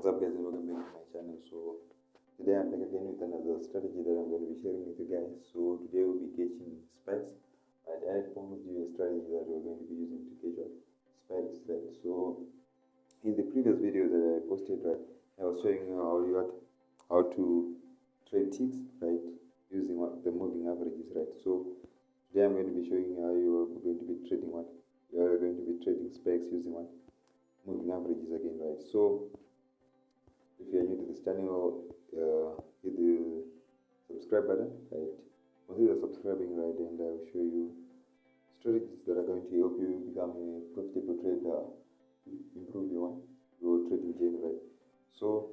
What's up guys, and welcome back to my channel. So today I'm back again with another strategy that I'm going to be sharing with you guys. So today we'll be catching spikes. Right, I promised you a strategy that we're going to be using to catch spikes. Right, so in the previous video that I posted, right, I was showing you how to trade ticks, right, using the moving averages, right. So today I'm going to be showing you how you're going to be trading you're going to be trading spikes using moving averages again, right. So if you are new to this channel, hit the subscribe button, right. Consider subscribing, right, and I will show you strategies that are going to help you become a profitable trader, improve your trading game, right. So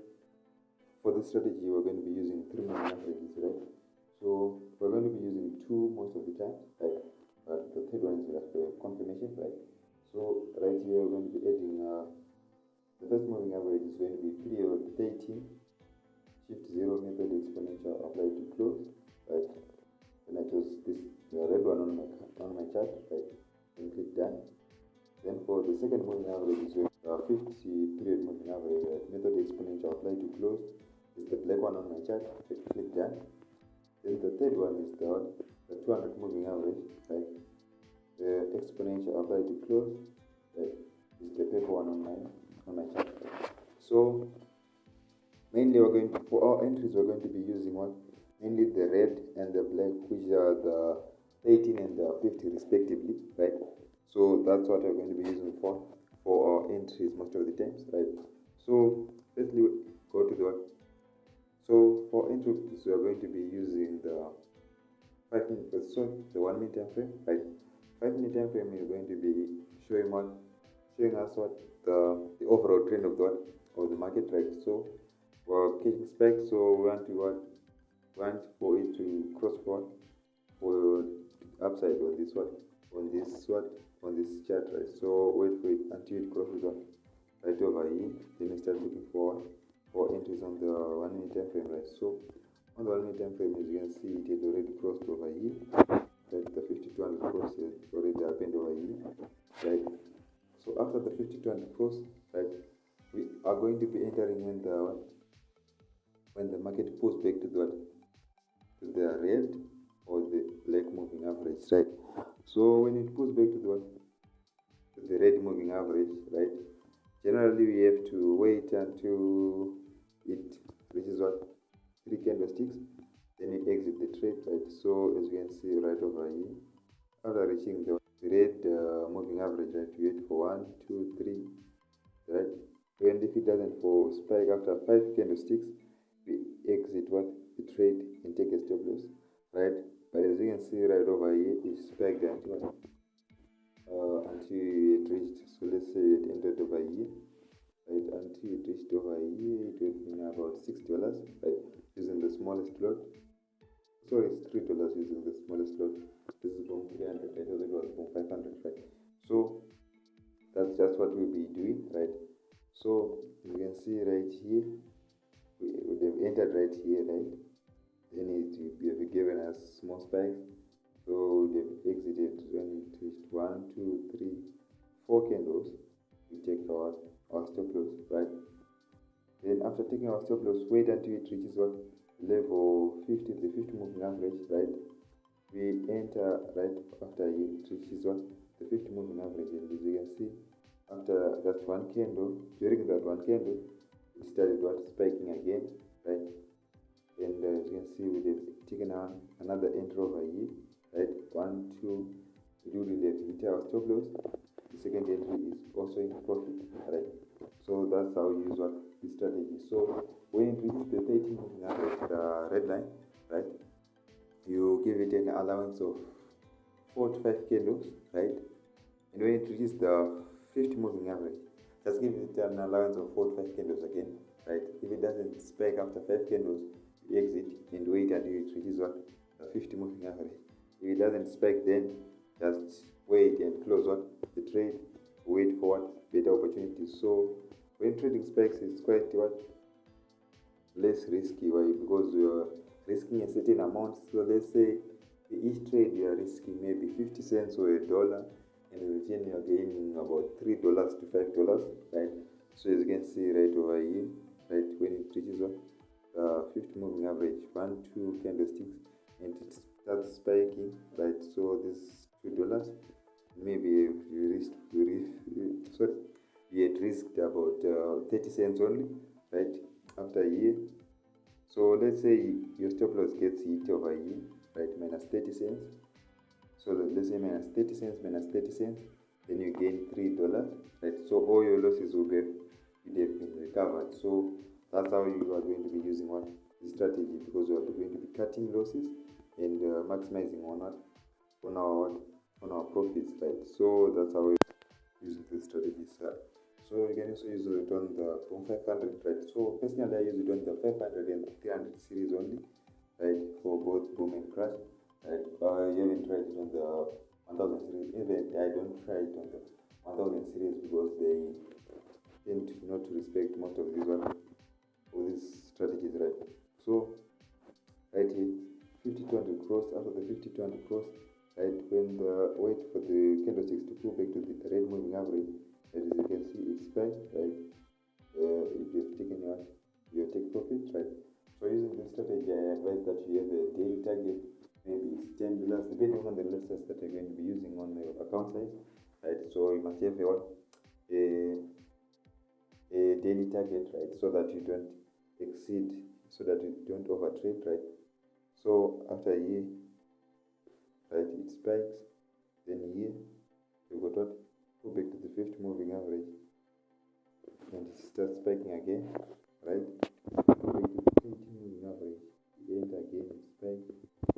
for this strategy, we're going to be using 3 moving averages, right. So we're going to be using 2 most of the time, right, but the third one is for confirmation, right. So right here we're going to be adding the first moving average is going to be period 13, shift 0 method exponential apply to close, right. Then I chose this the red one on my chart, right, and click done. Then for the second moving average is 50 period moving average, right, method exponential apply to close is the black one on my chart, right, click done. Then the third one is the 200 moving average, right, the exponential apply to close, right, is the purple one on my chart. So mainly for our entries we're going to be using mainly the red and the black, which are the 18 and the 50 respectively, right. So that's what we're going to be using for our entries most of the times, right. So firstly go to so for entries we are going to be using the 5 minute, the 1 minute time frame, right. 5 minute time frame is going to be showing us what the overall trend of the market, right. So we're catching spikes, so we want for it to cross for upside on this chart, right. So wait for it until it crosses right over here, then we start looking for entries on the 1 minute time frame, right. So on the 1 minute time frame, as you can see, it has already crossed over here, right. The 5200 cross has already happened over here, right. So after the 5200 cross, right, we are going to be entering when the market pulls back to the red or the black moving average, right. So when it pulls back to the red moving average, right, generally we have to wait until it reaches 3 candlesticks, then we exit the trade, right. So as you can see right over here, after reaching the red moving average, right, we wait for 1, 2, 3, right. And if it doesn't for spike after 5 candlesticks, we exit the trade and take a stop loss, right. But as you can see right over here, it spiked until it reached, so let's say it entered over here, right, until it reached over here, it was in about $6, right, using the smallest lot. Sorry, it's $3 using the smallest lot. This is from 300, right, it was from 500, right. So that's just what we'll be doing, right. So you can see right here, they've entered right here, right. Then they have given us small spikes, so they've exited when it reached 1, 2, 3, 4 candles. We take our stop loss, right. Then after taking our stop loss, wait until it reaches level 50, the 50 moving average, right. We enter right after it reaches the 50 moving average, and as you can see, after just 1 candle, during that 1 candle, it started spiking again, right. And as you can see, we have taken on another entry over here, right. 1, 2, we do have hit our stop loss. The second entry is also in profit, right. So that's how we use this strategy. So when it reaches the 13 moving average, the red line, right, you give it an allowance of 4 to 5 candles, right. And when it reaches the 50 moving average, just give it an allowance of 4 to 5 candles again, right. If it doesn't spike after 5 candles, you exit and wait until it reaches the 50 moving average. If it doesn't spike, then just wait and close the trade, wait for better opportunities. So when trading spikes, it's quite less risky. Why? Because you're risking a certain amount. So let's say each trade you are risking maybe 50 cents or $1, and in return you are gaining about $3 to $5, right. So as you can see right over here, 1, 2 candlesticks, and it starts spiking, right? So this $2, maybe you had risked about 30 cents only, right? After a year. So let's say your stop loss gets hit over here, right? Minus 30 cents. So let's say minus 30 cents, minus 30 cents, then you gain $3, right? So all your losses would have been recovered. So that's how you are going to be using this strategy, because you are going to be cutting losses and maximizing on our profits, right? So that's how we use this strategy, sir. So you can also use it on the 500, right? So personally, I use it on the 500 and 300 series only, right? For both boom and crash, right? I haven't tried it on the 1000 series. Even I don't try it on the 1000 series because they tend not to respect most of these strategies, right? So right here, 50-200 cross. After the 50-200 cross, right, when the wait for the candlesticks to pull back to the red moving average, as you can see, it's spiked, right? If you've taken your take profit, right? So using this strategy, I advise that you have a daily target, maybe it's $10, depending on the losses that you're going to be using on your account size, right? So you must have a daily target, right? So that you don't exceed, so that you don't overtrade, right? So after a year, right, it spikes, then here you got what? Go back to the 50 moving average, and it starts spiking again, right? Go back to the 30 moving average, and again it spikes,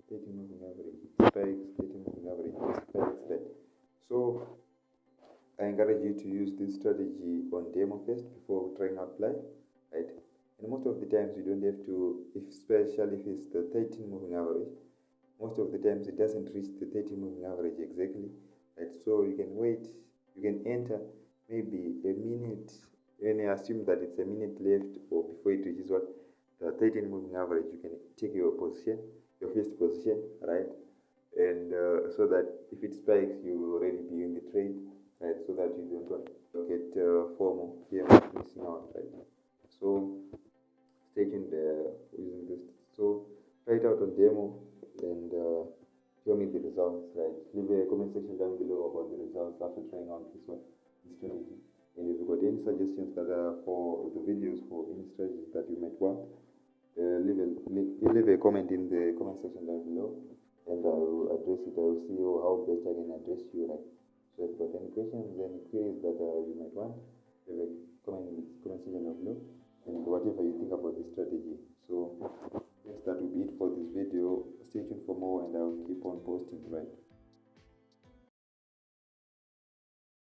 30 moving average, it spikes, 30 moving average, it spikes, right? So I encourage you to use this strategy on demo first before trying out live, right? And most of the times you don't have to, especially if it's the 13 moving average, most of the times it doesn't reach the 30 moving average exactly, right? So you can wait, you can enter maybe a minute, and assume that it's a minute left or before it reaches what? The 13 moving average. You can take your position, your first position, right? And so that if it spikes, you will already be in the trade, right? So that you don't get FOMO, fear of missing out, right? So stay tuned using this. So try it out on demo and show me the results, right? Leave a comment section down below about the results after trying out this strategy. And if you've got any suggestions that are for the videos for any strategies that you might want, leave a comment in the comment section down below, and I will address it. I will see how best I can address you, right? So if you've got any questions, any queries that you might want, leave a comment in the comment section down below, and whatever you think about this strategy. So yes, that will be it for this video. Stay tuned for more, and I'll keep on posting, right?